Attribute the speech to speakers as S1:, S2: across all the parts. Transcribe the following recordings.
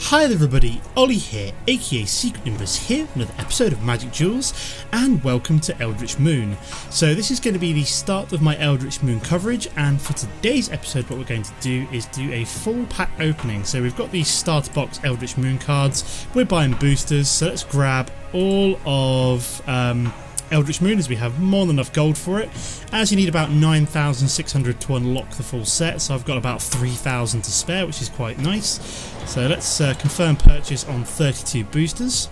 S1: Hi there everybody, Ollie here, aka Secret Nimbus here, another episode of Magic Duels, and welcome to Eldritch Moon. So this is going to be the start of my Eldritch Moon coverage, and for today's episode what we're going to do is do a full pack opening. So we've got these starter box Eldritch Moon cards, we're buying boosters, so let's grab all of Eldritch Moon as we have more than enough gold for it, as you need about 9,600 to unlock the full set, so I've got about 3,000 to spare, which is quite nice. So let's confirm purchase on 32 boosters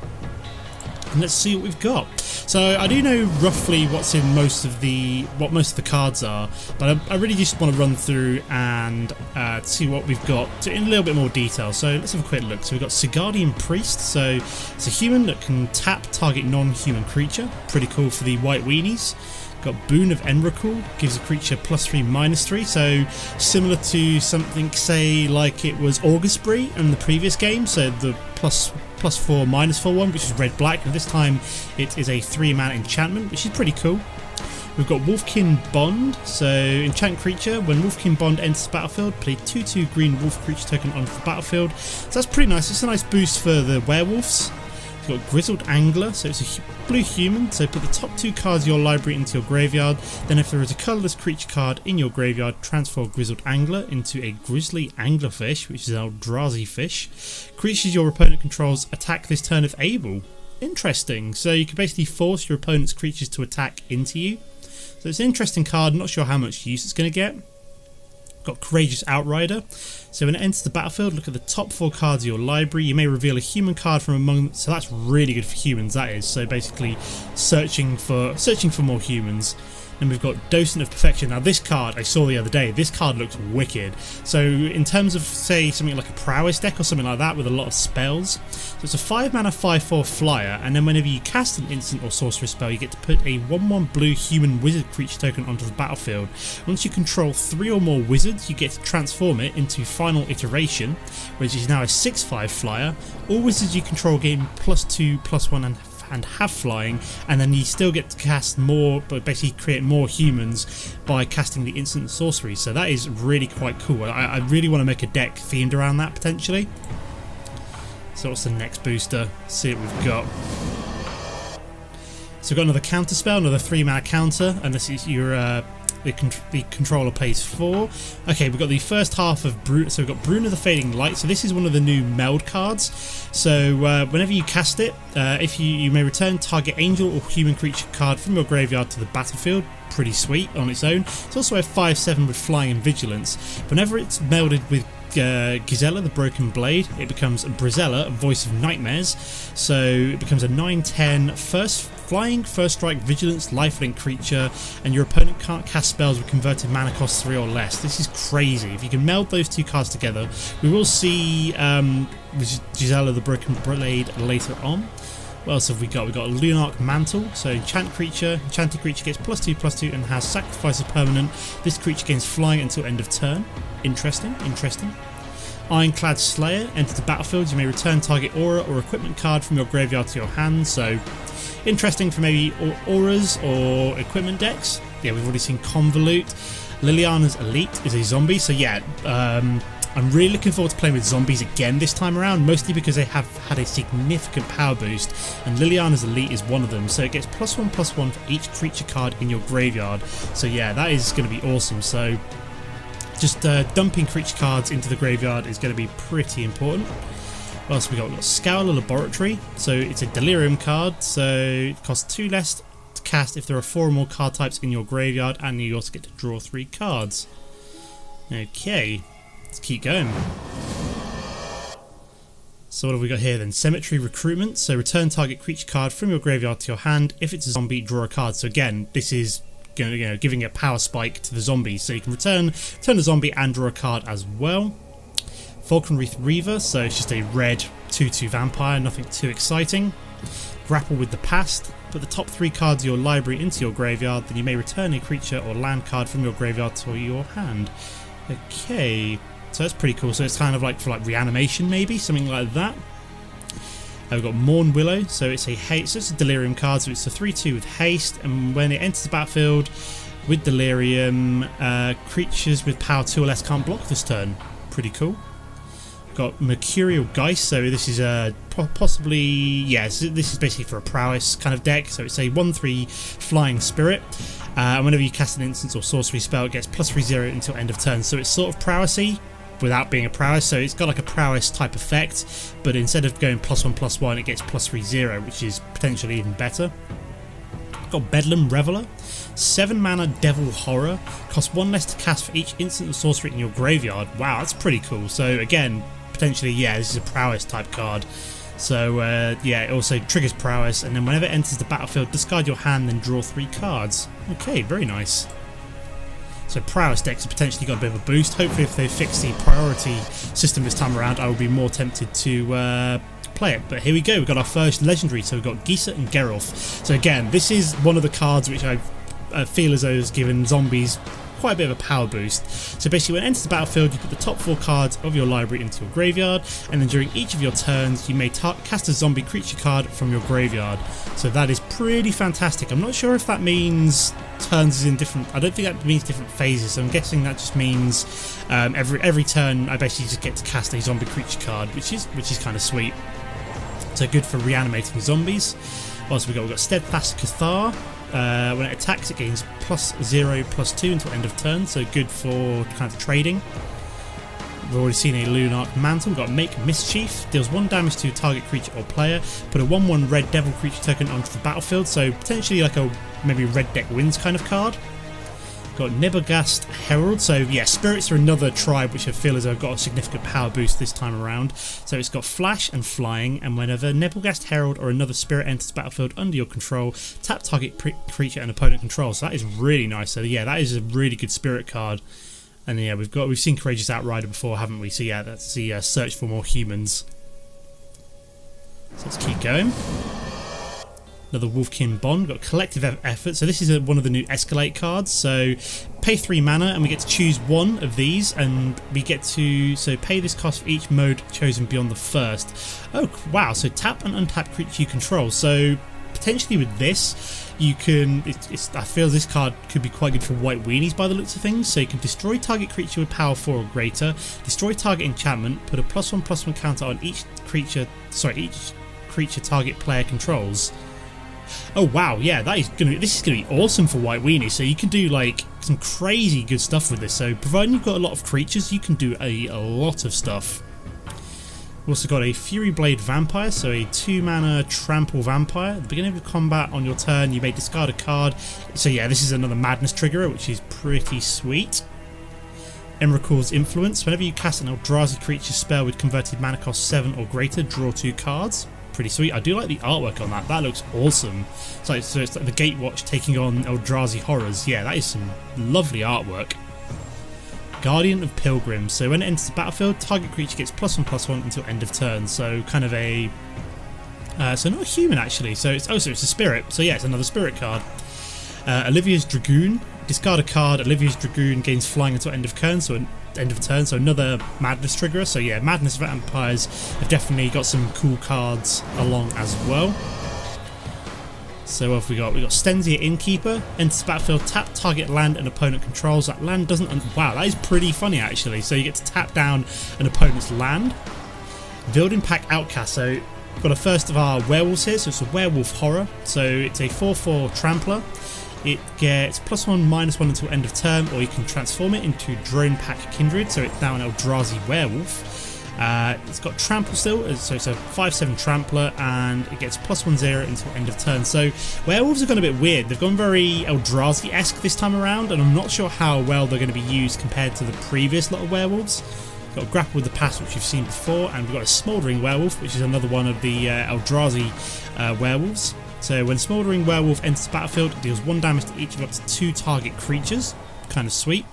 S1: and let's see what we've got. So I do know roughly what's in most of the cards are, but I really just want to run through and see what we've got in a little bit more detail. So let's have a quick look. So we've got Sigardian Priest, so it's a human that can tap target non-human creature, pretty cool for the white weenies. Got Boon of Enricul, gives a creature +3/-3, so similar to something, say, like it was Augustbury in the previous game, so the +4/-4 one, which is red-black, and this time it is a 3-mana enchantment, which is pretty cool. We've got Wolfkin Bond, so enchant creature, when Wolfkin Bond enters the battlefield, put a 2/2 green wolf creature token onto the battlefield, so that's pretty nice. It's a nice boost for the werewolves. We've got Grizzled Angler, so it's a blue human, so put the top 2 cards of your library into your graveyard, then if there is a colourless creature card in your graveyard, transfer Grizzled Angler into a Grizzly Anglerfish, which is an Eldrazi fish. Creatures your opponent controls attack this turn if able. Interesting, so you can basically force your opponent's creatures to attack into you. So it's an interesting card, not sure how much use it's going to get. Got Courageous Outrider, so when it enters the battlefield, look at the top 4 cards of your library. You may reveal a human card from among them, so that's really good for humans, that is. So basically searching for more humans. And we've got Docent of Perfection. Now this card I saw the other day, this card looks wicked. So in terms of, say, something like a Prowess deck or something like that with a lot of spells, so it's a 5-mana 5/4 flyer, and then whenever you cast an instant or sorcery spell, you get to put a 1/1 blue human wizard creature token onto the battlefield. Once you control 3 or more wizards, you get to transform it into Final Iteration, which is now a 6/5 flyer. All wizards you control gain +2/+1 and have flying, and then you still get to cast more, but basically create more humans by casting the instant sorcery. So that is really quite cool. I really want to make a deck themed around that potentially. So what's the next booster? Let's see what we've got. So we've got another counter spell, another 3-mana counter, and this is your the controller plays 4. Okay, we've got the first half of so we've got Brune of the Fading Light. So this is one of the new meld cards. So whenever you cast it, if you may return target angel or human creature card from your graveyard to the battlefield. Pretty sweet on its own. It's also a 5/7 with flying and vigilance. Whenever it's melded with Gisela the Broken Blade, it becomes Brizella, Voice of Nightmares. So it becomes a 9/10 first flying, first strike, vigilance, lifelink creature, and your opponent can't cast spells with converted mana cost 3 or less. This is crazy. If you can meld those 2 cards together, we will see Gisela the Broken Blade later on. What else have we got? We've got a Lunarch Mantle, so enchanted creature gets +2/+2 and has sacrifice a permanent. This creature gains flying until end of turn. Interesting. Ironclad Slayer, enter the battlefield, you may return target aura or equipment card from your graveyard to your hand, so interesting for maybe auras or equipment decks. Yeah, we've already seen Convolute. Liliana's Elite is a zombie, so yeah, I'm really looking forward to playing with zombies again this time around, mostly because they have had a significant power boost, and Liliana's Elite is one of them, so it gets +1/+1 for each creature card in your graveyard. So yeah, that is going to be awesome. So just dumping creature cards into the graveyard is going to be pretty important. What else have we got? We've got Scowler Laboratory, so it's a Delirium card, so it costs 2 less to cast if there are 4 or more card types in your graveyard, and you also get to draw 3 cards. Okay. Let's keep going. So what have we got here then? Cemetery Recruitment. So return target creature card from your graveyard to your hand. If it's a zombie, draw a card. So again, this is giving a power spike to the zombies. So you can return the zombie and draw a card as well. Falconwreath Reaver. So it's just a red 2/2 vampire. Nothing too exciting. Grapple with the Past. Put the top 3 cards of your library into your graveyard. Then you may return a creature or land card from your graveyard to your hand. Okay. So that's pretty cool. So it's kind of like for reanimation, maybe something like that. We've got Morn Willow, so it's a haste. So it's a Delirium card, so it's a 3/2 with haste, and when it enters the battlefield with Delirium, creatures with power 2 or less can't block this turn. Pretty cool. Got Mercurial Geist, so this is possibly, yeah, this is basically for a prowess kind of deck. So it's a 1/3 flying spirit, and whenever you cast an instance or sorcery spell, it gets +3/0 until end of turn. So it's sort of prowessy without being a prowess, so it's got like a prowess type effect, but instead of going +1/+1, it gets +3/0, which is potentially even better. Got Bedlam Reveler, 7 mana Devil Horror, costs 1 less to cast for each instant or sorcery in your graveyard. Wow, that's pretty cool. So again, potentially, yeah, this is a prowess type card. So yeah, it also triggers prowess, and then whenever it enters the battlefield, discard your hand, then draw 3 cards. Okay, very nice. So prowess decks have potentially got a bit of a boost. Hopefully if they fix the priority system this time around, I will be more tempted to play it. But here we go, we've got our first legendary. So we've got Gisa and Geralf. So again, this is one of the cards which I feel as though has given zombies quite a bit of a power boost. So basically when it enters the battlefield, you put the top 4 cards of your library into your graveyard, and then during each of your turns you may cast a zombie creature card from your graveyard. So that is pretty fantastic. I'm not sure if that means turns is in different, I don't think that means different phases, so I'm guessing that just means every turn I basically just get to cast a zombie creature card, which is kind of sweet. So good for reanimating zombies. Also we've got Steadfast Cathar. When it attacks, it gains +0/+2 until end of turn, so good for kind of trading. We've already seen a Lunarch Mantle. We've got Make Mischief, deals 1 damage to target creature or player. Put a 1/1 red devil creature token onto the battlefield, so potentially like a maybe red deck wins kind of card. Got Nebogast Herald, so yeah, spirits are another tribe which I feel as though I've got a significant power boost this time around. So it's got flash and flying, and whenever Nebogast Herald or another spirit enters the battlefield under your control, tap target creature and opponent control. So that is really nice. So yeah, that is a really good spirit card. And yeah, we've seen Courageous Outrider before, haven't we? So yeah, that's the search for more humans. So let's keep going. Another Wolfkin Bond. We've got Collective Effort. So this is one of the new Escalate cards. So pay 3 mana and we get to choose one of these, and we get to pay this cost for each mode chosen beyond the first. Oh wow! So tap and untap creature you control. So potentially with this, you can. I feel this card could be quite good for white weenies by the looks of things. So you can destroy target creature with power 4 or greater, destroy target enchantment, put a +1/+1 counter on each creature. Each creature target player controls. Oh wow, yeah, this is gonna be awesome for white weenies. So you can do like some crazy good stuff with this. So providing you've got a lot of creatures, you can do a lot of stuff. We've also got a Fury Blade Vampire, so a 2 mana trample vampire. At the beginning of combat on your turn, you may discard a card. So yeah, this is another madness triggerer, which is pretty sweet. Emrakul's Influence. Whenever you cast an Eldrazi creature spell with converted mana cost 7 or greater, draw 2 cards. Pretty sweet. I do like the artwork on that. That looks awesome. So it's like the Gatewatch taking on Eldrazi horrors. Yeah, that is some lovely artwork. Guardian of Pilgrims. So when it enters the battlefield, target creature gets +1/+1 until end of turn. So kind of a so not a human actually. So it's a spirit. So yeah, it's another spirit card. Olivia's Dragoon. Discard a card. Olivia's Dragoon gains flying until end of turn. So another madness triggerer. So yeah, madness vampires have definitely got some cool cards along as well. So what have we got? We got Stenzia Innkeeper. Enters the battlefield, tap target land an opponent controls. That land doesn't. Wow, that is pretty funny actually. So you get to tap down an opponent's land. Building Pack Outcast. So we've got a first of our werewolves here. So it's a werewolf horror. So it's a 4/4 trampler. It gets +1/-1 until end of turn, or you can transform it into Drone Pack Kindred, so it's now an Eldrazi werewolf. It's got trample still, so it's a 5/7 trampler, and it gets +1/0 until end of turn. So werewolves have gone a bit weird. They've gone very Eldrazi-esque this time around, and I'm not sure how well they're going to be used compared to the previous lot of werewolves. We've got Grapple with the Past, which you've seen before, and we've got a Smouldering Werewolf, which is another one of the Eldrazi werewolves. So when Smouldering Werewolf enters the battlefield, it deals 1 damage to each of up to 2 target creatures. Kind of sweet.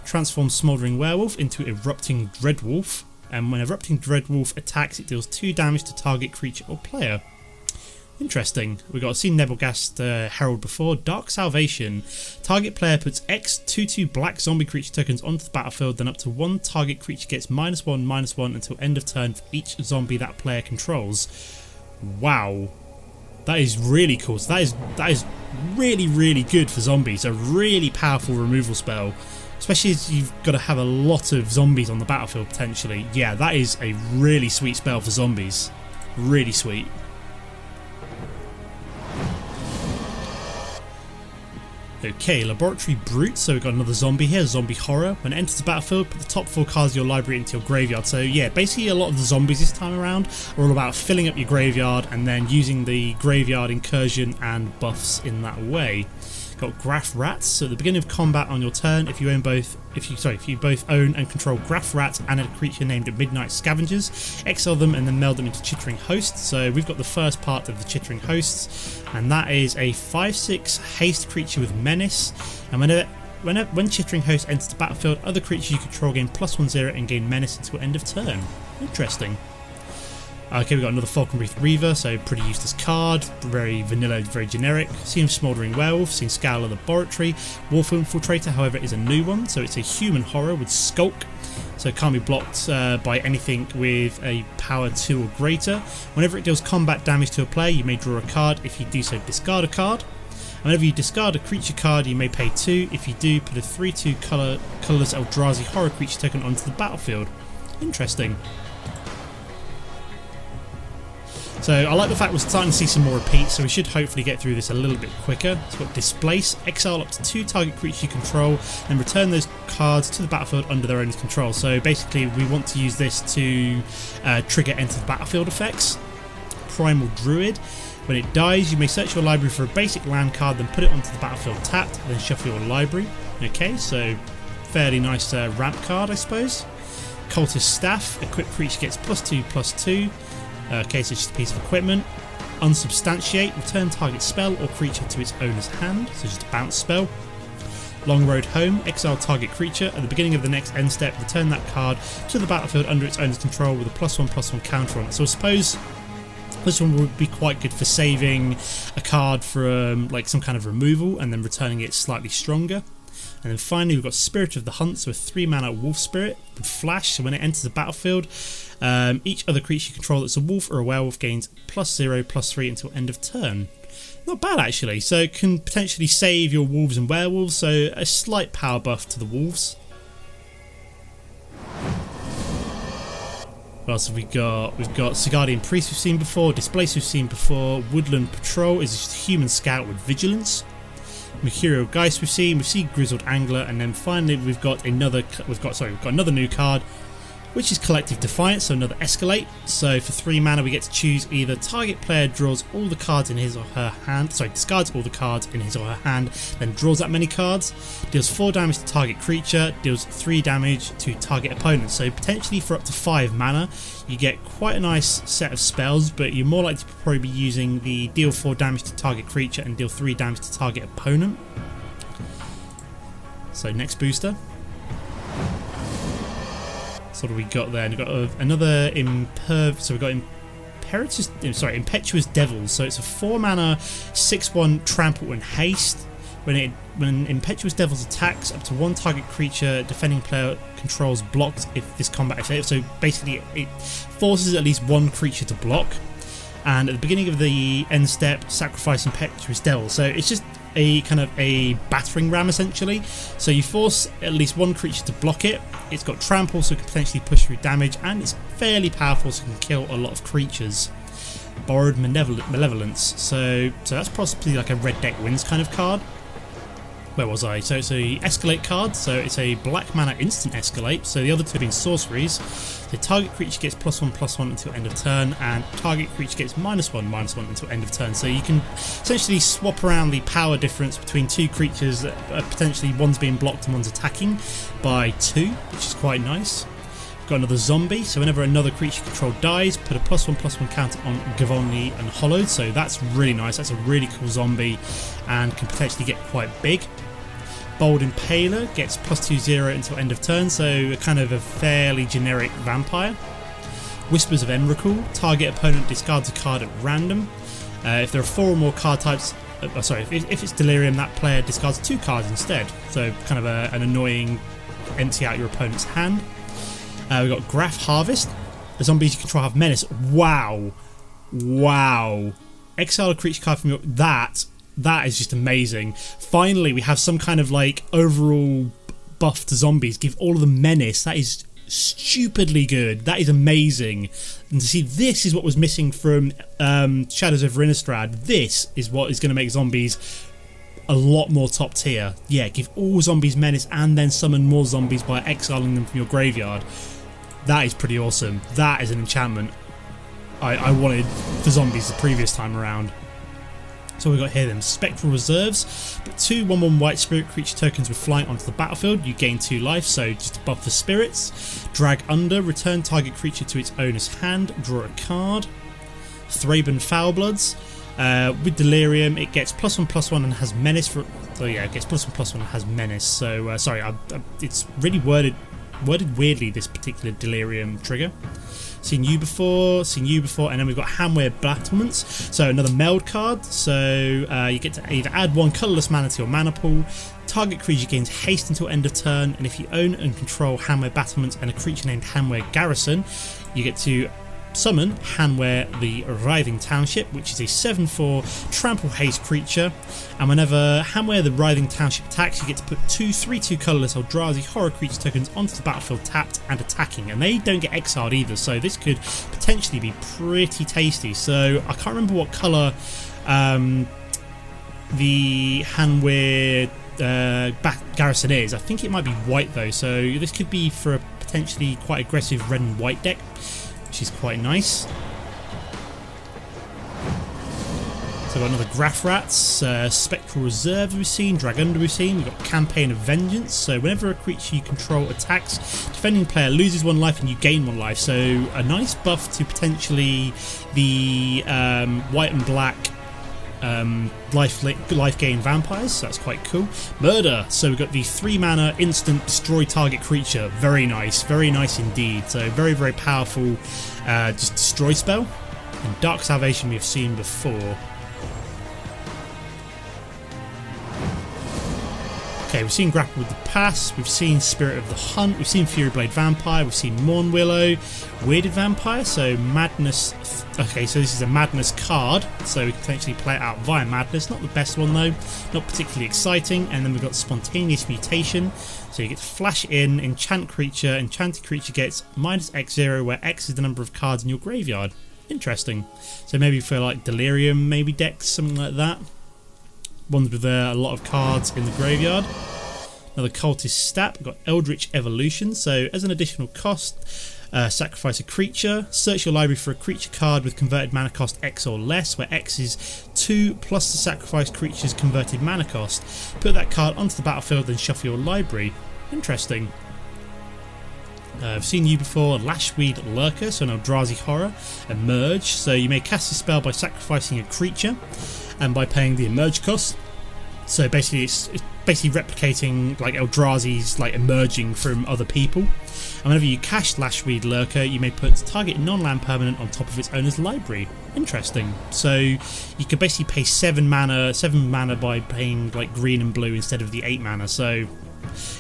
S1: Transforms Smouldering Werewolf into Erupting Dreadwolf, and when Erupting Dreadwolf attacks, it deals 2 damage to target creature or player. Interesting. We've got seen Nebogast Herald before. Dark Salvation. Target player puts X 2/2 black zombie creature tokens onto the battlefield, then up to 1 target creature gets -1/-1 until end of turn for each zombie that player controls. Wow. That is really cool. So that is really, really good for zombies. A really powerful removal spell. especially as you've got to have a lot of zombies on the battlefield potentially. Yeah, that is a really sweet spell for zombies. Really sweet. Okay, Laboratory Brute, so we've got another zombie here, Zombie Horror. When it enters the battlefield, put the top 4 cards of your library into your graveyard. So yeah, basically a lot of the zombies this time around are all about filling up your graveyard and then using the graveyard incursion and buffs in that way. Got Graph Rats, so at the beginning of combat on your turn, if you both own and control Graph Rats and a creature named Midnight Scavengers, exile them and then meld them into Chittering Hosts. So we've got the first part of the Chittering Hosts, and that is a 5/6 haste creature with Menace. And when Chittering Host enters the battlefield, other creatures you control gain +1/0 and gain Menace until end of turn. Interesting. Okay, we've got another Falcon Wreath Reaver, so pretty useless card, very vanilla, very generic. Seen Smouldering Werewolf, seen Scowl Laboratory. Wolf Infiltrator, however, is a new one, so it's a human horror with Skulk, so it can't be blocked by anything with a power 2 or greater. Whenever it deals combat damage to a player, you may draw a card. If you do so, discard a card. Whenever you discard a creature card, you may pay 2. If you do, put a 3/2 colourless Eldrazi horror creature token onto the battlefield. Interesting. So I like the fact we're starting to see some more repeats, so we should hopefully get through this a little bit quicker. It's got Displace, exile up to 2 target creatures you control, and return those cards to the battlefield under their owner's control. So basically we want to use this to trigger enter the battlefield effects. Primal Druid. When it dies, you may search your library for a basic land card, then put it onto the battlefield tapped, then shuffle your library. Okay, so fairly nice ramp card, I suppose. Cultist Staff. Equipped creature gets +2/+2. Okay, so it's just a piece of equipment. Unsubstantiate, return target spell or creature to its owner's hand, so just a bounce spell. Long Road Home, exile target creature. At the beginning of the next end step, return that card to the battlefield under its owner's control with a +1/+1 counter on it. So I suppose this one would be quite good for saving a card from like some kind of removal and then returning it slightly stronger. And then finally we've got Spirit of the Hunt, so a 3-mana wolf spirit with flash, so when it enters the battlefield, each other creature you control that's a wolf or a werewolf gains +0/+3 until end of turn. Not bad actually, so it can potentially save your wolves and werewolves, so a slight power buff to the wolves. What else have we got? We've got Sigardian Priest we've seen before, Displace we've seen before, Woodland Patrol is just a human scout with vigilance. Mercurial Geist we've seen Grizzled Angler, and then finally we've got another new card, which is Collective Defiance, so another Escalate. So for 3 mana we get to choose either target player draws all the cards in his or her hand, discards all the cards in his or her hand, then draws that many cards, deals 4 damage to target creature, deals 3 damage to target opponent. So potentially for up to 5 mana you get quite a nice set of spells, but you're more likely to probably be using the deal 4 damage to target creature and deal 3 damage to target opponent. So next booster. So what do we got there? We've got another Impetuous Devils. So it's a 4-mana 6/1 trample and haste. When Impetuous Devils attacks, up to 1 target creature defending player controls blocked if this combat effect. So basically it forces at least 1 creature to block. And at the beginning of the end step, sacrifice Impetuous Devil. So it's just a kind of a battering ram essentially. So you force at least 1 creature to block it. It's got trample, so it can potentially push through damage, and it's fairly powerful, so it can kill a lot of creatures. Borrowed Malevolence. So that's possibly like a red deck wins kind of card. Where was I? So it's a Escalate card, so it's a black mana instant Escalate, so the other 2 being sorceries. The target creature gets +1/+1 until end of turn, and target creature gets -1/-1 until end of turn. So you can essentially swap around the power difference between 2 creatures that are potentially one's being blocked and one's attacking by 2, which is quite nice. We've got another Zombie, so whenever another creature controlled dies, put a +1/+1 counter on Gavonli and Hollowed, so that's really nice. That's a really cool zombie and can potentially get quite big. Bold Impaler gets +2/0 until end of turn, so a kind of a fairly generic vampire. Whispers of Emrakul, target opponent discards a card at random. If there are 4 or more card types, if it's Delirium, that player discards 2 cards instead, so kind of an annoying empty out your opponent's hand. We've got Graph Harvest. The zombies you control have menace. Wow. Exile a creature card from your... That is just amazing. Finally, we have some kind of like overall buff to zombies, give all of them menace. That is stupidly good. That is amazing. And to see this is what was missing from Shadows over Innistrad. This is what is going to make zombies a lot more top tier. Yeah, give all zombies menace and then summon more zombies by exiling them from your graveyard. That is pretty awesome. That is an enchantment I wanted for zombies the previous time around. So we've got here then Spectral Reserves. Put 2 1/1 white spirit creature tokens with flying onto the battlefield. You gain 2 life, so just to buff the spirits. Drag under, return target creature to its owner's hand, draw a card. Thraben Foulbloods. With Delirium, it gets +1/+1 and has menace for. Oh yeah, it gets +1/+1 and has menace. So sorry, it's really worded weirdly, this particular Delirium trigger. Seen you before, and then we've got Hamware Battlements, so another meld card. So you get to either add 1 colourless mana to your mana pool, target creature gains haste until end of turn, and if you own and control Hamware Battlements and a creature named Hamware Garrison, you get to summon Hanware the Writhing Township, which is a 7/4 trample haste creature, and whenever Hanware the Writhing Township attacks, you get to put 2 3/2 colourless Eldrazi horror creature tokens onto the battlefield tapped and attacking, and they don't get exiled either, so this could potentially be pretty tasty. So I can't remember what colour the Hanware Garrison is. I think it might be white though, so this could be for a potentially quite aggressive red and white deck, which is quite nice. So we've got another Graph Rats, Spectral Reserves we've seen, Drag Under we've seen, we've got Campaign of Vengeance, so whenever a creature you control attacks, defending player loses 1 life and you gain 1 life, so a nice buff to potentially the white and black life gain vampires, so that's quite cool. Murder, so we've got the 3 mana instant destroy target creature, very nice indeed, so very very powerful just destroy spell. And Dark Salvation we've seen before. Okay, we've seen Grapple with the Past, we've seen Spirit of the Hunt, we've seen Fury Blade Vampire, we've seen Morn Willow, Weirded Vampire, so Madness. Okay, so this is a Madness card, so we can potentially play it out via Madness. Not the best one though, not particularly exciting. And then we've got Spontaneous Mutation, so you get to flash in, enchant creature, enchanted creature gets -X0, where X is the number of cards in your graveyard. Interesting. So maybe for like Delirium, maybe decks, something like that. Ones with a lot of cards in the graveyard. Another Cultist stat, we've got Eldritch Evolution, so as an additional cost, sacrifice a creature, search your library for a creature card with converted mana cost X or less, where X is 2 plus the sacrificed creature's converted mana cost. Put that card onto the battlefield and shuffle your library. Interesting. I've seen you before, Lashweed Lurker, so an Eldrazi horror, Emerge, so you may cast a spell by sacrificing a creature and by paying the emerge cost. So basically it's basically replicating like Eldrazi's like emerging from other people. And whenever you cast Lashweed Lurker, you may put target non-land permanent on top of its owner's library. Interesting. So you could basically pay 7 mana by paying like green and blue instead of the 8 mana. So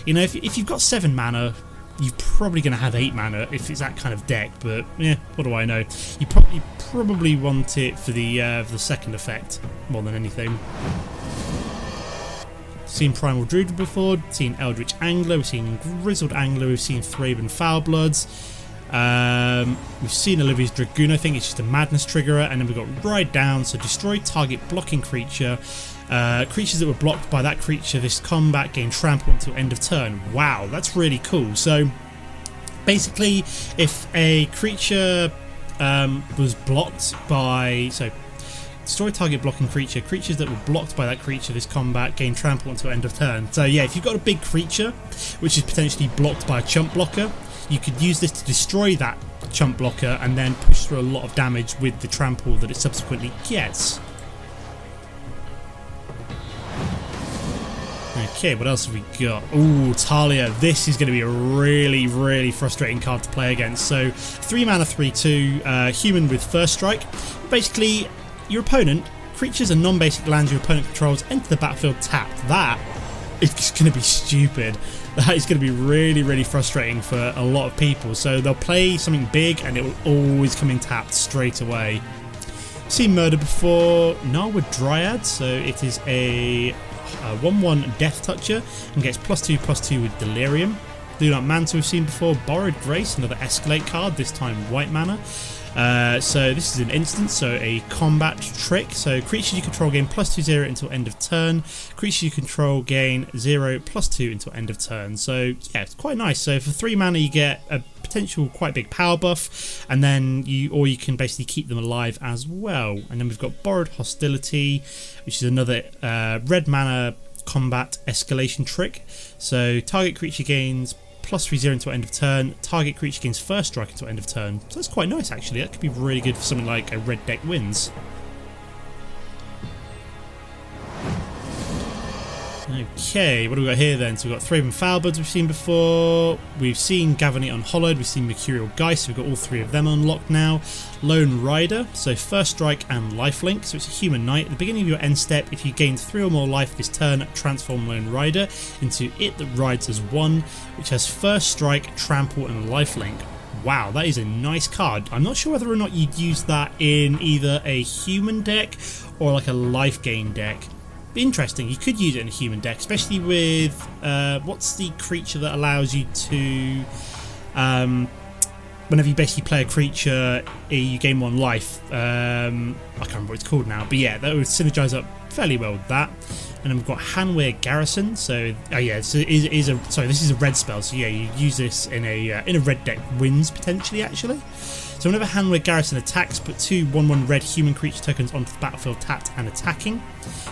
S1: you know, if you've got 7 mana, you're probably going to have 8 mana if it's that kind of deck, but yeah, what do I know? You probably want it for the second effect more than anything. Seen Primal Druid before, seen Eldritch Angler, we've seen Grizzled Angler, we've seen Thraben Foulbloods, we've seen Olivia's Dragoon, I think it's just a Madness triggerer, and then we've got Ride Down, so destroy target blocking creature. Creatures that were blocked by that creature this combat gain trample until end of turn. Wow, that's really cool. So basically, if a creature was blocked by, so destroy target blocking creature, creatures that were blocked by that creature this combat gain trample until end of turn. So yeah, if you've got a big creature which is potentially blocked by a chump blocker, you could use this to destroy that chump blocker and then push through a lot of damage with the trample that it subsequently gets. Okay, what else have we got? Ooh, Talia. This is going to be a really, really frustrating card to play against. So, 3 mana, 3/2, human with first strike. Basically, your opponent, creatures and non-basic lands your opponent controls enter the battlefield tapped. That is going to be stupid. That is going to be really, really frustrating for a lot of people. So, they'll play something big and it will always come in tapped straight away. Seen Murder before. Narwood Dryad, so it is a 1/1 Death Toucher and gets +2/+2 with Delirium. Do Not Manta we've seen before. Borrowed Grace, another Escalate card, this time white mana. So this is an instant, so a combat trick. So creatures you control gain +2/0 until end of turn. Creatures you control gain 0/+2 until end of turn. So yeah, it's quite nice. So for 3 mana you get a potential quite big power buff, and then you can basically keep them alive as well. And then we've got Borrowed Hostility, which is another red mana combat escalation trick. So target creature gains +3/0 until end of turn. Target creature gains first strike until end of turn. So that's quite nice actually. That could be really good for something like a red deck wins. Okay, what do we got here then? So we've got Thraben Foulbirds we've seen before. We've seen Gavany Unhollowed. We've seen Mercurial Geist. We've got all 3 of them unlocked now. Lone Rider, so first strike and lifelink. So it's a human knight. At the beginning of your end step, if you gain 3 or more life this turn, transform Lone Rider into it that rides as 1, which has first strike, trample, and lifelink. Wow, that is a nice card. I'm not sure whether or not you'd use that in either a human deck or like a life gain deck. Interesting, you could use it in a human deck, especially with what's the creature that allows you to whenever you basically play a creature you gain 1 life. I can't remember what it's called now, but yeah, that would synergize up fairly well with that. And then we've got Hanweir Garrison. So this is a red spell, so yeah, you use this in a red deck wins potentially actually. So whenever Hanweir Garrison attacks, put 2 1/1 red human creature tokens onto the battlefield tapped and attacking.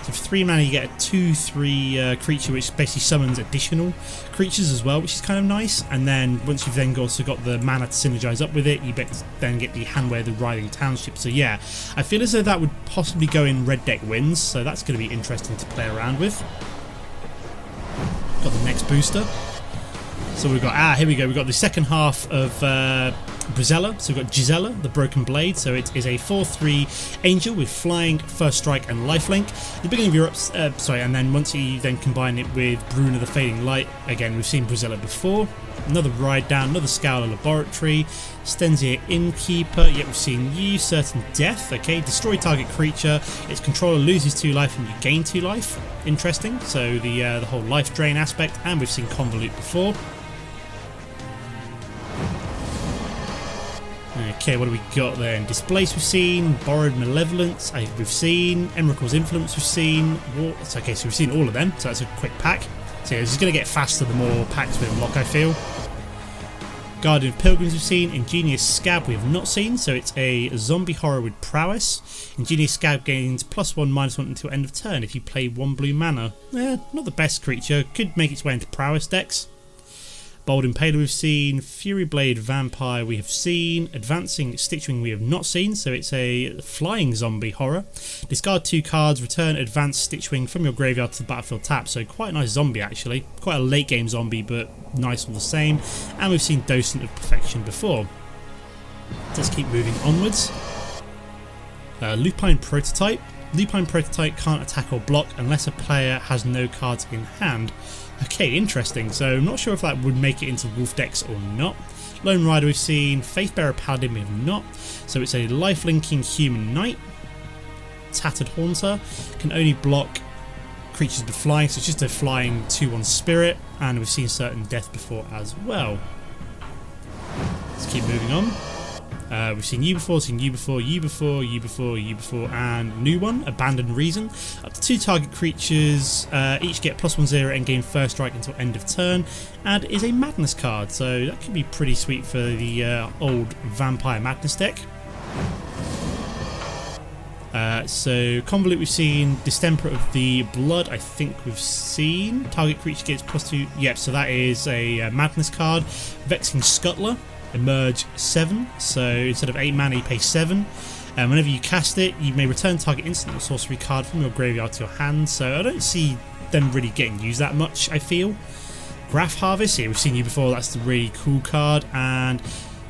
S1: So for 3 mana you get a 2/3 creature which basically summons additional creatures as well, which is kind of nice. And then once you've then also got the mana to synergize up with it, you then get the Hanweir the Writhing Township. So yeah, I feel as though that would possibly go in red deck wins, so that's going to be interesting to play around with. Got the next booster. So we've got, here we go, we've got the second half of Brizella. So we've got Gisela, the Broken Blade. So it is a 4/3 angel with flying, first strike, and lifelink. At the beginning of your and then once you then combine it with Bruna the Fading Light, again we've seen Brizella before. Another Ride Down, another Scowler Laboratory, Stenzir Innkeeper. Yet we've seen you, Certain Death. Okay, destroy target creature. Its controller loses 2 life and you gain 2 life. Interesting. So the whole life drain aspect, and we've seen Convolute before. Okay, what do we got then? Displace we've seen, Borrowed Malevolence we've seen, Emrakul's Influence we've seen. Okay, so we've seen all of them, so that's a quick pack. So yeah, this is going to get faster the more packs we unlock, I feel. Guardian of Pilgrims we've seen, Ingenious Scab we have not seen, so it's a zombie horror with prowess. Ingenious Scab gains +1/-1 until end of turn if you play 1 blue mana. Not the best creature, could make its way into prowess decks. Bold Impaler we've seen, Fury Blade Vampire we have seen, Advancing Stitchwing we have not seen, so it's a flying zombie horror. Discard 2 cards, return Advanced Stitchwing from your graveyard to the battlefield tap, so quite a nice zombie actually, quite a late game zombie but nice all the same. And we've seen Docent of Perfection before. Let's keep moving onwards. Lupine Prototype. Lupine Prototype can't attack or block unless a player has no cards in hand. Okay, interesting. So I'm not sure if that would make it into Wolf decks or not. Lone Rider we've seen, Faithbearer Paladin we have not. So it's a life-linking human knight. Tattered Haunter can only block creatures with flying, so it's just a flying 2/1 spirit, and we've seen Certain Death before as well. Let's keep moving on. We've seen you before, seen you before, you before, you before, you before, and new one, Abandoned Reason. Up to 2 target creatures, each get +1/0 and gain first strike until end of turn, and is a Madness card, so that could be pretty sweet for the old Vampire Madness deck. So Convolute we've seen, Distemper of the Blood I think we've seen, target creature gets +2, yep, so that is a Madness card. Vexing Scuttler, emerge 7, so instead of 8 mana you pay 7, and whenever you cast it you may return target instant or sorcery card from your graveyard to your hand, so I don't see them really getting used that much I feel. Graph Harvest, here we've seen you before, that's the really cool card. And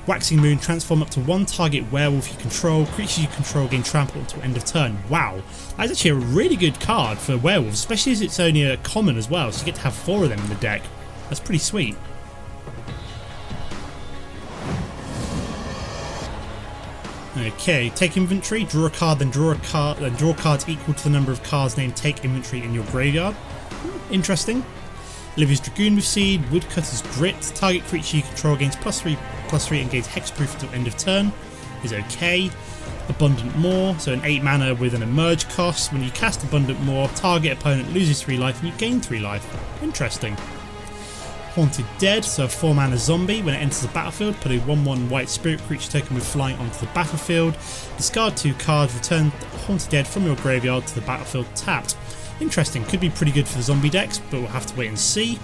S1: Waxing Moon, transform up to 1 target werewolf you control, creatures you control gain trample until end of turn. Wow, that's actually a really good card for werewolves, especially as it's only a common as well, so you get to have 4 of them in the deck. That's pretty sweet. Okay, take inventory, draw a card, then draw a card, then draw cards equal to the number of cards named take inventory in your graveyard. Interesting. Olivia's Dragoon we've seen. Woodcutter's Grit. Target creature you control gains +3/+3 and gains hexproof until end of turn. Is okay. Abundant Maw, so an 8 mana with an emerge cost. When you cast Abundant Maw, target opponent loses 3 life and you gain 3 life. Interesting. Haunted Dead, so a 4 mana zombie. When it enters the battlefield, put a 1/1 white spirit creature token with flying onto the battlefield. Discard 2 cards, return Haunted Dead from your graveyard to the battlefield tapped. Interesting, could be pretty good for the zombie decks, but we'll have to wait and see.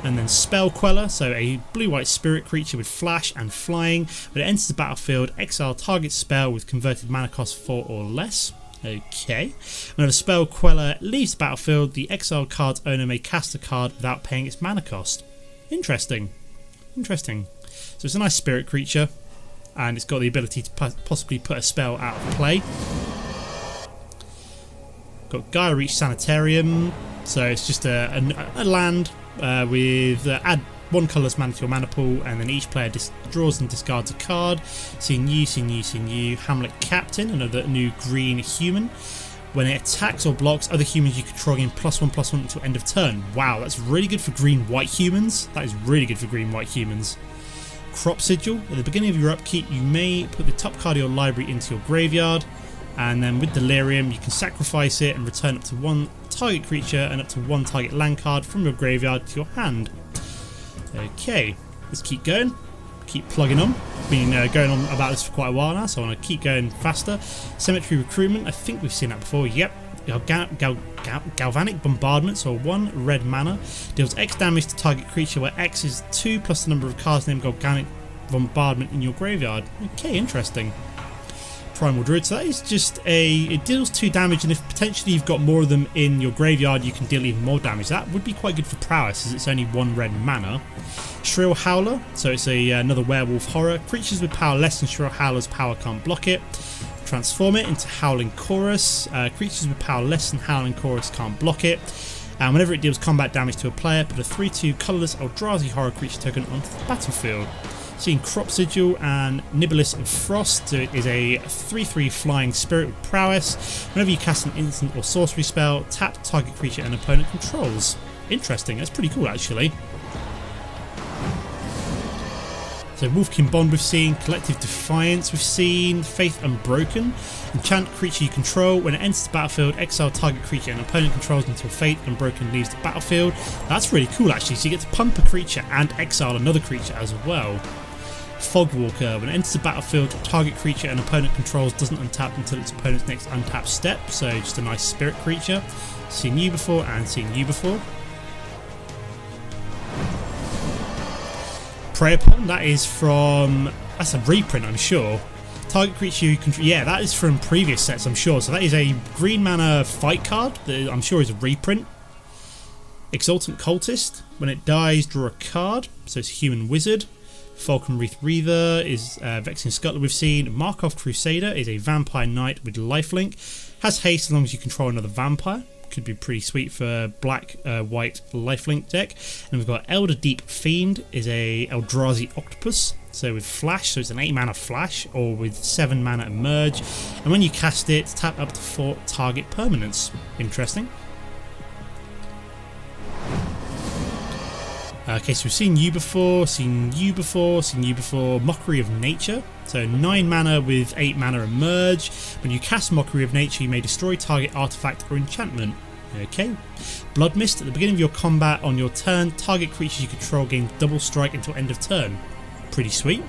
S1: And then Spell Queller, so a blue-white spirit creature with flash and flying. When it enters the battlefield, exile target spell with converted mana cost 4 or less. Okay. Whenever Spell Queller leaves the battlefield, the exiled card's owner may cast a card without paying its mana cost. Interesting. Interesting. So it's a nice spirit creature, and it's got the ability to possibly put a spell out of play. Got Gaia Reach Sanitarium, so it's just a land with add 1 colourless mana to your mana pool, and then each player draws and discards a card. Seeing you. Hamlet Captain, another new green human. When it attacks or blocks other humans you control, gain +1/+1 until end of turn. Wow, that's really good for green-white humans. That is really good for green-white humans. Crop Sigil. At the beginning of your upkeep, you may put the top card of your library into your graveyard, and then with Delirium you can sacrifice it and return up to 1 target creature and up to 1 target land card from your graveyard to your hand. Okay, let's keep going. Keep plugging on. Been going on about this for quite a while now, so I want to keep going faster. Cemetery Recruitment, I think we've seen that before. Yep. Galvanic Bombardment, so 1 red mana. Deals X damage to target creature where X is 2 plus the number of cards named Galvanic Bombardment in your graveyard. Okay, interesting. Primal Druid, so that is just it deals 2 damage, and if potentially you've got more of them in your graveyard you can deal even more damage. That would be quite good for prowess as it's only 1 red mana. Shrill Howler, so it's another werewolf horror. Creatures with power less than Shrill Howler's power can't block it. Transform it into Howling Chorus. Creatures with power less than Howling Chorus can't block it. And whenever it deals combat damage to a player, put a 3/2 colourless Eldrazi horror creature token onto the battlefield. Seeing Crop Sigil and Nibelus of Frost, so it is a 3/3 flying spirit with prowess. Whenever you cast an instant or sorcery spell, tap target creature an opponent controls. Interesting, that's pretty cool actually. So Wolfkin Bond we've seen, Collective Defiance we've seen, Faith Unbroken. Enchant creature you control. When it enters the battlefield, exile target creature and opponent controls until Faith Unbroken leaves the battlefield. That's really cool actually, so you get to pump a creature and exile another creature as well. Fogwalker. When it enters the battlefield, target creature and opponent controls doesn't untap until its opponent's next untap step, so just a nice spirit creature. Seen you before and seen you before. Prey Upon, that is from... that's a reprint I'm sure. Target creature you control... yeah, that is from previous sets I'm sure, so that is a green mana fight card that I'm sure is a reprint. Exultant Cultist. When it dies, draw a card, so it's a human wizard. Falcon Wreath Reaver is Vexing Scuttler we've seen. Markov Crusader is a vampire knight with lifelink. Has haste as long as you control another vampire. Could be pretty sweet for black, white lifelink deck. And we've got Elder Deep Fiend is a Eldrazi Octopus. So with flash, so it's an 8 mana flash, or with 7 mana emerge. And when you cast it, tap up to 4 target permanents. Interesting. Okay, so we've seen you before, Mockery of Nature. So 9 mana with 8 mana emerge. When you cast Mockery of Nature, you may destroy target artifact or enchantment. Okay. Blood Mist. At the beginning of your combat on your turn, target creatures you control gain double strike until end of turn. Pretty sweet.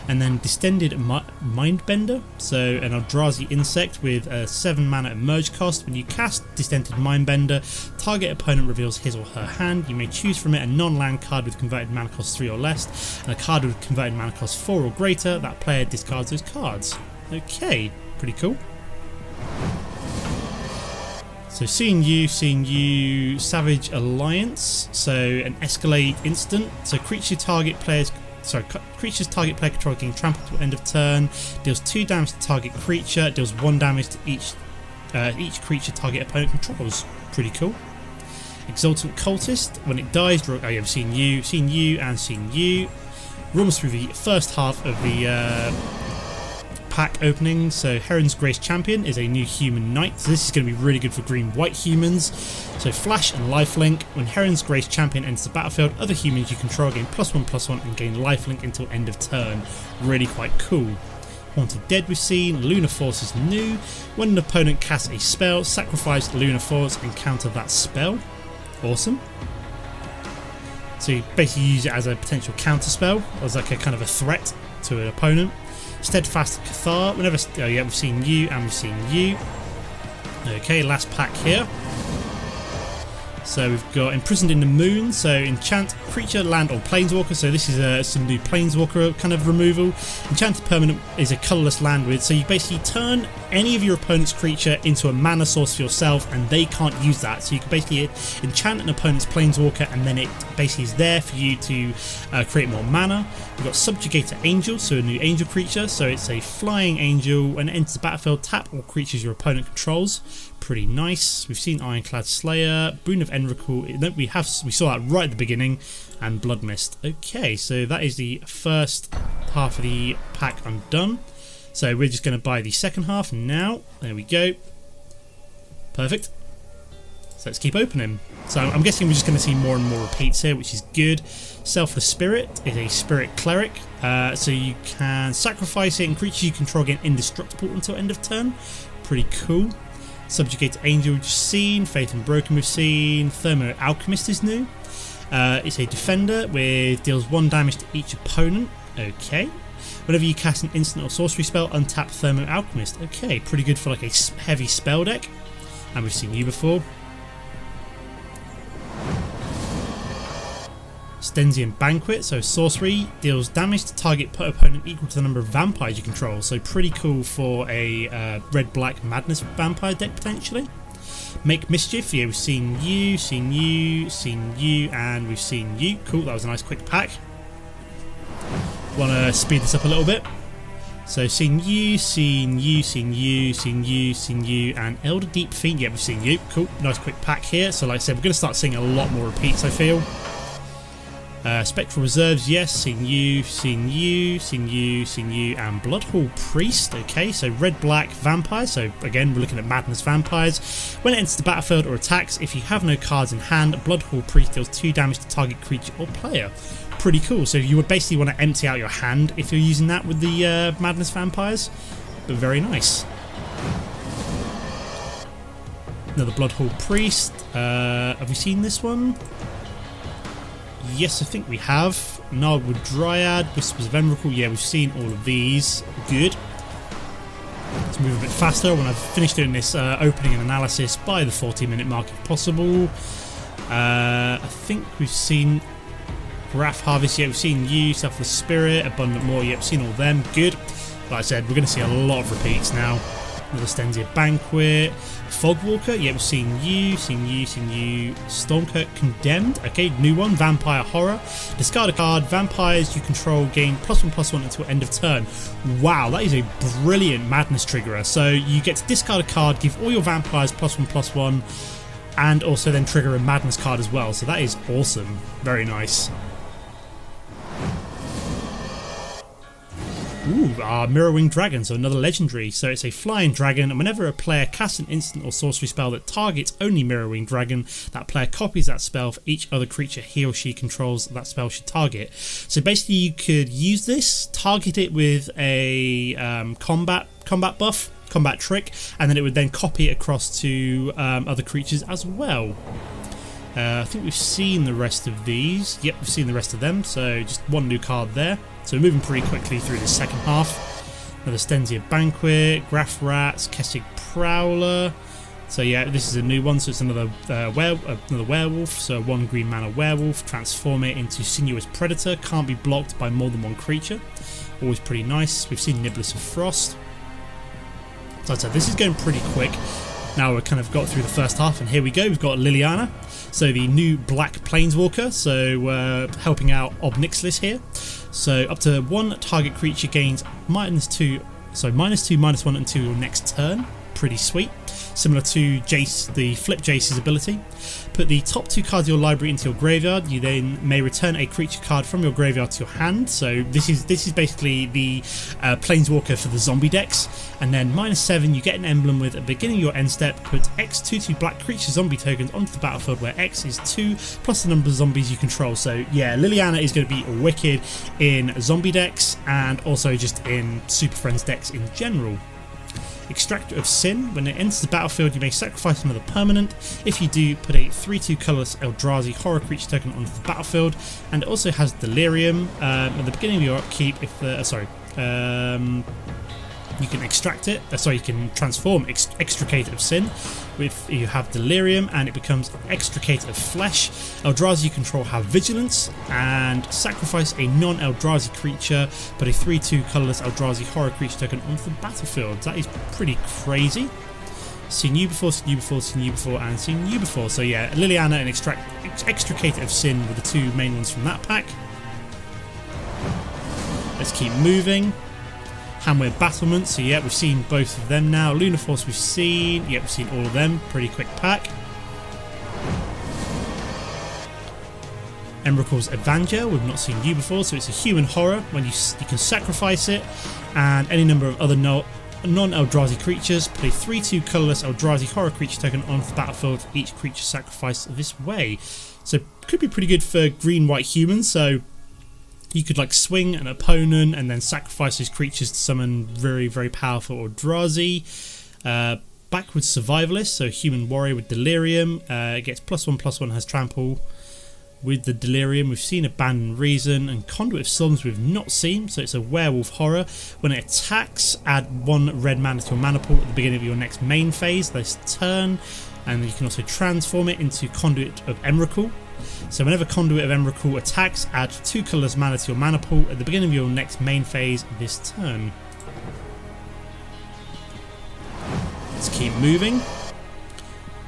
S1: And then Distended Mindbender, so an Eldrazi insect with a 7 mana emerge cost. When you cast Distended Mindbender, target opponent reveals his or her hand. You may choose from it a non-land card with converted mana cost 3 or less, and a card with converted mana cost 4 or greater. That player discards those cards. Okay, pretty cool. So seeing you, Savage Alliance, so an Escalade instant. So creatures target player control getting trampled till end of turn, deals 2 damage to target creature, deals 1 damage to each creature target opponent controls. Pretty cool. Exultant Cultist. When it dies, draw... oh yeah, I've seen you, We're almost through the first half of the pack opening. So Heron's Grace Champion is a new human knight, so this is going to be really good for green-white humans. So flash and lifelink. When Heron's Grace Champion enters the battlefield, other humans you control gain +1/+1 and gain lifelink until end of turn. Really quite cool. Haunted Dead we've seen. Lunar Force is new. When an opponent casts a spell, sacrifice Lunar Force and counter that spell. Awesome. So you basically use it as a potential counter spell, as like a kind of a threat to an opponent. Steadfast Cathar. Whenever, oh yeah, we've seen you and we've seen you. Okay, last pack here. So we've got Imprisoned in the Moon, so enchant creature, land or planeswalker, so this is some new planeswalker kind of removal. Enchanted permanent is a colourless land with, so you basically turn any of your opponent's creature into a mana source for yourself and they can't use that, so you can basically enchant an opponent's planeswalker and then it basically is there for you to create more mana. We've got Subjugator Angel, so a new angel creature, so it's a flying angel. When it enters the battlefield, tap all creatures your opponent controls. Pretty nice. We've seen Ironclad Slayer, Boon of Enrical. We saw that right at the beginning, and Blood Mist. Okay, so that is the first half of the pack undone. So we're just going to buy the second half now. There we go. Perfect. So let's keep opening. So I'm guessing we're just going to see more and more repeats here, which is good. Selfless Spirit is a Spirit Cleric, so you can sacrifice it and creatures you control gain indestructible until end of turn. Pretty cool. Subjugator Angel we've just seen, Faith Unbroken we've seen, Thermo Alchemist is new. It's a defender with deals 1 damage to each opponent. Okay. Whenever you cast an instant or sorcery spell, untap Thermo Alchemist. Okay, pretty good for like a heavy spell deck. And we've seen you before. Stensian Banquet, so sorcery, deals damage to target opponent equal to the number of vampires you control, so pretty cool for a red-black madness vampire deck potentially. Make Mischief, yeah, we've seen you, seen you, seen you, and we've seen you. Cool, that was a nice quick pack. Want to speed this up a little bit. So seen you, seen you, seen you, seen you, seen you, and Elder Deep Fiend, yeah, we've seen you. Cool, nice quick pack here. So like I said, we're going to start seeing a lot more repeats, I feel. Spectral Reserves, yes, seen you, seen you, seen you, seen you, and Bloodhall Priest. Okay, so red-black vampire, so again we're looking at madness vampires. When it enters the battlefield or attacks, if you have no cards in hand, Bloodhall Priest deals 2 damage to target creature or player. Pretty cool, so you would basically want to empty out your hand if you're using that with the madness vampires, but very nice. Another Bloodhall Priest, have we seen this one? Yes, I think we have. Gnarlwood Dryad, Whispers of Emrakul. Yeah, we've seen all of these. Good. Let's move a bit faster when I've finished doing this opening and analysis by the 40-minute mark if possible. I think we've seen Graph Harvest. Yeah, we've seen you, Selfless Spirit, Abundant More. Yeah, we've seen all of them. Good. Like I said, we're going to see a lot of repeats now. Another Stensian Banquet. Fogwalker, yeah, we've seen you, seen you, seen you. Stormkirk Condemned, okay, new one. Vampire Horror. Discard a card. Vampires you control gain +1/+1 until end of turn. Wow, that is a brilliant madness triggerer. So you get to discard a card, give all your vampires +1/+1, and also then trigger a madness card as well. So that is awesome. Very nice. Ooh, Mirrorwing Dragon, so another legendary. So it's a flying dragon, and whenever a player casts an instant or sorcery spell that targets only Mirrorwing Dragon, that player copies that spell for each other creature he or she controls that spell should target. So basically you could use this, target it with a combat buff, combat trick, and then it would then copy it across to other creatures as well. I think we've seen the rest of these. Yep, we've seen the rest of them, so just one new card there. So we're moving pretty quickly through the second half. Another Stensian Banquet, Graph Rats, Kessig Prowler. So yeah, this is a new one, so it's another werewolf. So 1 green mana werewolf, transform it into Sinuous Predator, can't be blocked by more than one creature. Always pretty nice. We've seen Niblis of Frost. So I'd say this is going pretty quick. Now we've kind of got through the first half, and here we go. We've got Liliana, so the new black planeswalker, so helping out Obnixilis here. So up to 1 target creature gains -2, so -2, -1 until your next turn. pretty sweet. Similar to Jace, the Flip Jace's ability. Put the top 2 cards of your library into your graveyard. You then may return a creature card from your graveyard to your hand. So this is basically the Planeswalker for the zombie decks. And then -7, you get an emblem with at the beginning of your end step. Put X 2/2 black creature zombie tokens onto the battlefield, where X is 2 plus the number of zombies you control. So yeah, Liliana is going to be wicked in zombie decks and also just in Super Friends decks in general. Extractor of Sin. When it enters the battlefield, you may sacrifice another permanent. If you do, put a 3/2 colourless Eldrazi horror creature token onto the battlefield. And it also has Delirium. At the beginning of your upkeep, if the you can extract it. You can transform Extricate of Sin. If you have Delirium, and it becomes Extricate of Flesh. Eldrazi you control have Vigilance, and sacrifice a non-Eldrazi creature, but a 3/2 colourless Eldrazi horror creature token onto the battlefield. That is pretty crazy. Seen you before, seen you before, seen you before, and seen you before. So yeah, Liliana and Extricate of Sin were the 2 main ones from that pack. Let's keep moving. Hamware Battlement, so yeah, we've seen both of them now. Lunar Force we've seen, yeah, we've seen all of them. Pretty quick pack. Emrakul's Avenger, we've not seen you before, so it's a human horror. When you can sacrifice it, and any number of other non-Eldrazi creatures. Put a 3/2 colourless Eldrazi horror creature token onto the battlefield for each creature sacrificed this way. So could be pretty good for green-white humans, so you could like swing an opponent and then sacrifice his creatures to summon very, very powerful Eldrazi. Backwards Survivalist, so human warrior with Delirium. It gets +1/+1, has trample. With the Delirium, we've seen Abandoned Reason, and Conduit of Slums we've not seen, so it's a werewolf horror. When it attacks, add 1 red mana to your mana pool at the beginning of your next main phase this turn, and you can also transform it into Conduit of Emrakul. So whenever Conduit of Emrakul attacks, add 2 colourless mana to your mana pool at the beginning of your next main phase this turn. Let's keep moving.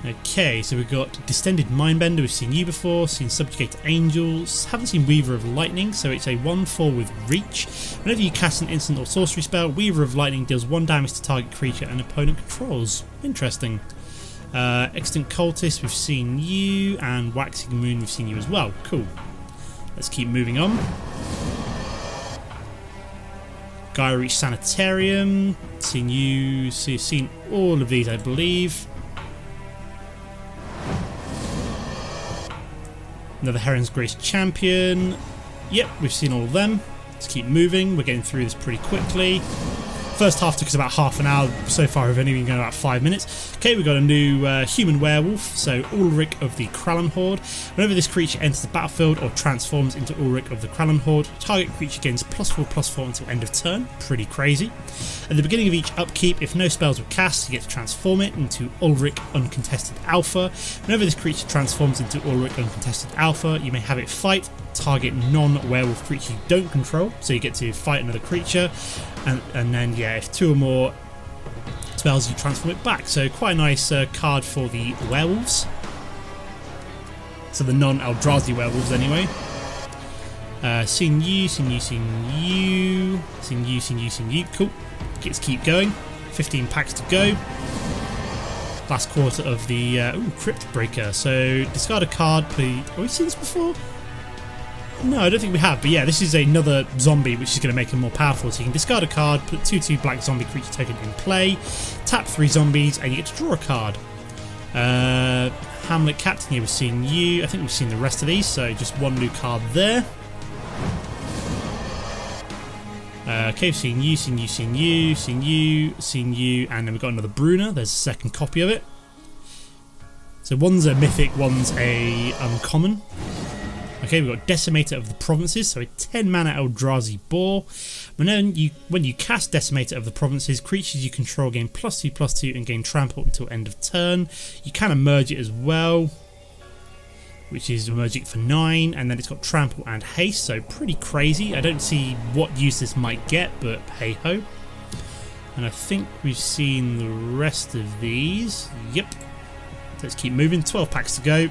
S1: Okay, so we've got Distended Mindbender, we've seen you before, seen Subjugate Angels, haven't seen Weaver of Lightning, so it's a 1/4 with Reach. Whenever you cast an instant or sorcery spell, Weaver of Lightning deals 1 damage to target creature an opponent controls. Interesting. Extant Cultist, we've seen you, and Waxing Moon, we've seen you as well. Cool. Let's keep moving on. Gaia Reach Sanitarium, seen you, so you've seen all of these, I believe. Another Heron's Grace Champion. Yep, we've seen all of them. Let's keep moving. We're getting through this pretty quickly. First half took us about half an hour. So far we've only been going about 5 minutes. Okay, we've got a new human werewolf, so Ulrich of the Krallen Horde. Whenever this creature enters the battlefield or transforms into Ulrich of the Krallen Horde, target creature gains +4/+4 until end of turn. Pretty crazy. At the beginning of each upkeep, if no spells were cast, you get to transform it into Ulrich Uncontested Alpha. Whenever this creature transforms into Ulrich Uncontested Alpha, you may have it fight target non-werewolf creature you don't control, so you get to fight another creature, and then yeah, if 2 or more spells, you transform it back. So quite a nice card for the werewolves, so the non-Eldrazi werewolves anyway. Seen you, seen you, seen you, seen you, seen you, seen you. Cool. Let's keep going. 15 packs to go. Last quarter of the Crypt Breaker. So discard a card, please. Have we seen this before? No, I don't think we have, but yeah, this is another zombie which is going to make him more powerful. So you can discard a card, put 2/2 black zombie creature token in play, tap 3 zombies, and you get to draw a card. Hamlet Captain, yeah, we've seen you. I think we've seen the rest of these, so just 1 new card there. Okay, we've seen you, seen you, seen you, seen you, seen you, and then we've got another Bruna. There's a second copy of it. So one's a mythic, one's a uncommon. Okay, we've got Decimator of the Provinces, so a 10 mana Eldrazi Boar. When you cast Decimator of the Provinces, creatures you control gain +2/+2 and gain trample until end of turn. You can merge it as well, which is merging for 9, and then it's got trample and haste, so pretty crazy. I don't see what use this might get, but hey ho. And I think we've seen the rest of these. Yep. Let's keep moving. 12 packs to go.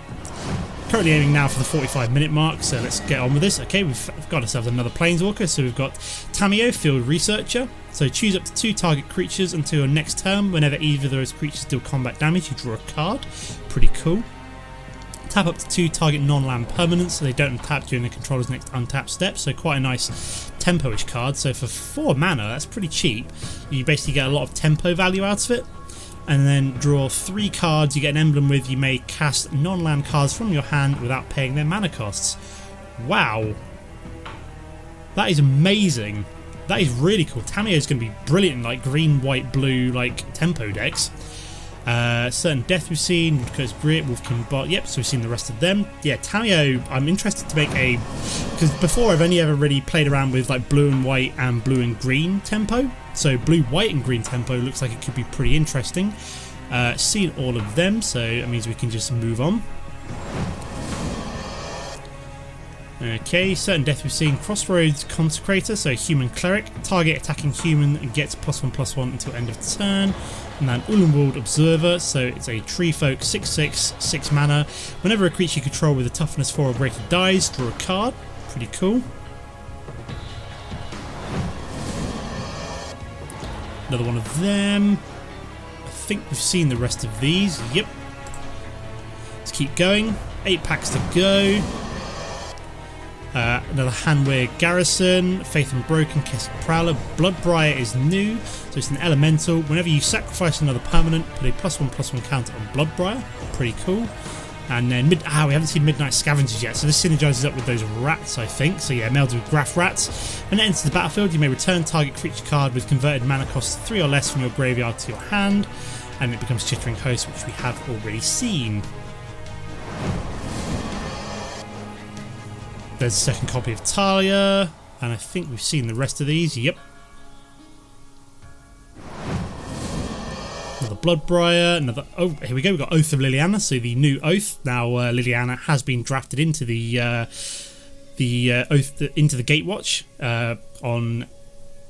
S1: Currently aiming now for the 45-minute mark, so let's get on with this. Okay, we've got ourselves another Planeswalker, so we've got Tamio, Field Researcher. So choose up to 2 target creatures until your next turn. Whenever either of those creatures deal combat damage, you draw a card. Pretty cool. Tap up to 2 target non-land permanents so they don't untap during the controller's next untap step, so quite a nice tempo-ish card. So for 4 mana, that's pretty cheap. You basically get a lot of tempo value out of it. And then draw 3 cards you get an emblem with. You may cast non-land cards from your hand without paying their mana costs. Wow. That is amazing. That is really cool. Tamiyo is going to be brilliant in like green, white, blue like tempo decks. Certain Death we've seen, Woodcote's Grit, Wolfkin Bot, yep, so we've seen the rest of them. Yeah, Tamiyo, I'm interested to make a, because before I've only ever really played around with like blue and white and blue and green tempo, so blue, white and green tempo looks like it could be pretty interesting. Seen all of them, so that means we can just move on. Okay, certain death we've seen, Crossroads Consecrator, so Human Cleric, target attacking human and gets +1/+1 until end of turn. And then Ulenwald Observer, so it's a tree folk, 6/6, 6 mana. Whenever a creature you control with a toughness 4 or greater dies, draw a card. Pretty cool. Another one of them. I think we've seen the rest of these. Yep. Let's keep going. 8 packs to go. Another Hanweir Garrison, Faith Unbroken, Kesset Prowler, Bloodbriar is new, so it's an elemental. Whenever you sacrifice another permanent, put a +1/+1 counter on Bloodbriar. Pretty cool. And then we haven't seen Midnight Scavengers yet, so this synergizes up with those rats, I think. So yeah, melded with Graph Rats. When it enters the battlefield, you may return target creature card with converted mana cost 3 or less from your graveyard to your hand, and it becomes Chittering Host, which we have already seen. There's a second copy of Talia, and I think we've seen the rest of these. Yep. Another Bloodbriar, another. Oh, here we go. We've got Oath of Liliana, so the new Oath. Now Liliana has been drafted into the Oath into the Gatewatch on.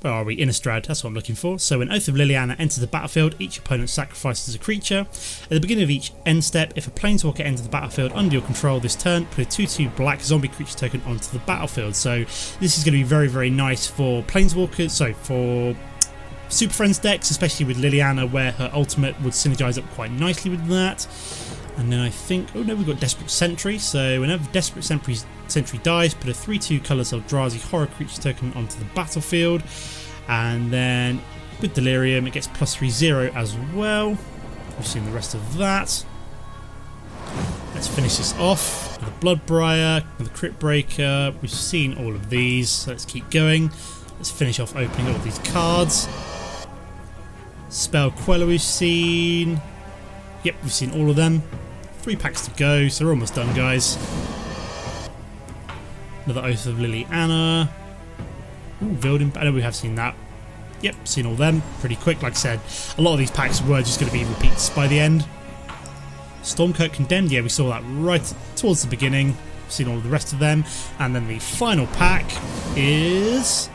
S1: Where are we? Innistrad, that's what I'm looking for. So when Oath of Liliana enters the battlefield, each opponent sacrifices a creature. At the beginning of each end step, if a Planeswalker enters the battlefield under your control this turn, put a 2/2 black zombie creature token onto the battlefield. So this is going to be very, very nice for Planeswalkers, so for Super Friends decks, especially with Liliana, where her ultimate would synergize up quite nicely with that. And then I think, oh no, we've got Desperate Sentry. So whenever Desperate Sentry dies, put a 3/2 Colours Eldrazi horror creature token onto the battlefield. And then with Delirium, it gets +3/0 as well. We've seen the rest of that. Let's finish this off with a Bloodbriar, with a Crypt Breaker. We've seen all of these, so let's keep going. Let's finish off opening all these cards. Spell Queller we've seen. Yep, we've seen all of them. 3 packs to go, so we're almost done, guys. Another Oath of Liliana. Ooh, Vilden. I know we have seen that. Yep, seen all them. Pretty quick, like I said. A lot of these packs were just going to be repeats by the end. Stormkirk Condemned. Yeah, we saw that right towards the beginning. Seen all of the rest of them. And then the final pack is...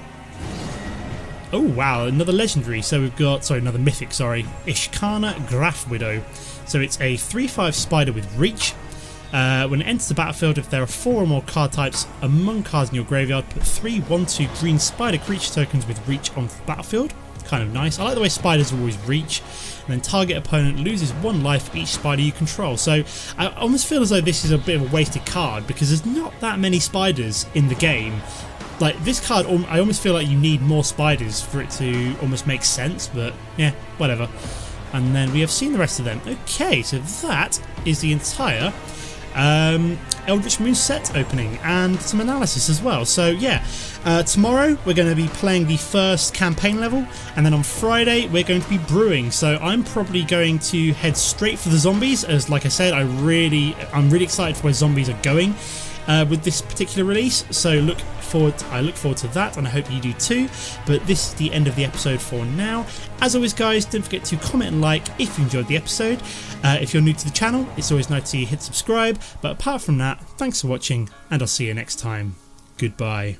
S1: oh wow, another legendary. So we've got, sorry, another mythic, sorry. Ishkana Graph Widow. So it's a 3/5 spider with reach. When it enters the battlefield, if there are 4 or more card types among cards in your graveyard, put 3 1/2 green spider creature tokens with reach onto the battlefield. Kind of nice. I like the way spiders always reach. And then target opponent loses 1 life for each spider you control. So I almost feel as though this is a bit of a wasted card because there's not that many spiders in the game. Like this card, I almost feel like you need more spiders for it to almost make sense, but yeah, whatever. And then we have seen the rest of them. Okay, so that is the entire Eldritch Moon set opening and some analysis as well. So yeah, tomorrow we're going to be playing the first campaign level, and then on Friday we're going to be brewing. So I'm probably going to head straight for the zombies, as like I said, I'm really excited for where zombies are going with this particular release. So I look forward to that, and I hope you do too. But this is the end of the episode for now. As always, guys, don't forget to comment and like if you enjoyed the episode. If you're new to the channel, it's always nice to hit subscribe. But apart from that, thanks for watching, and I'll see you next time. Goodbye.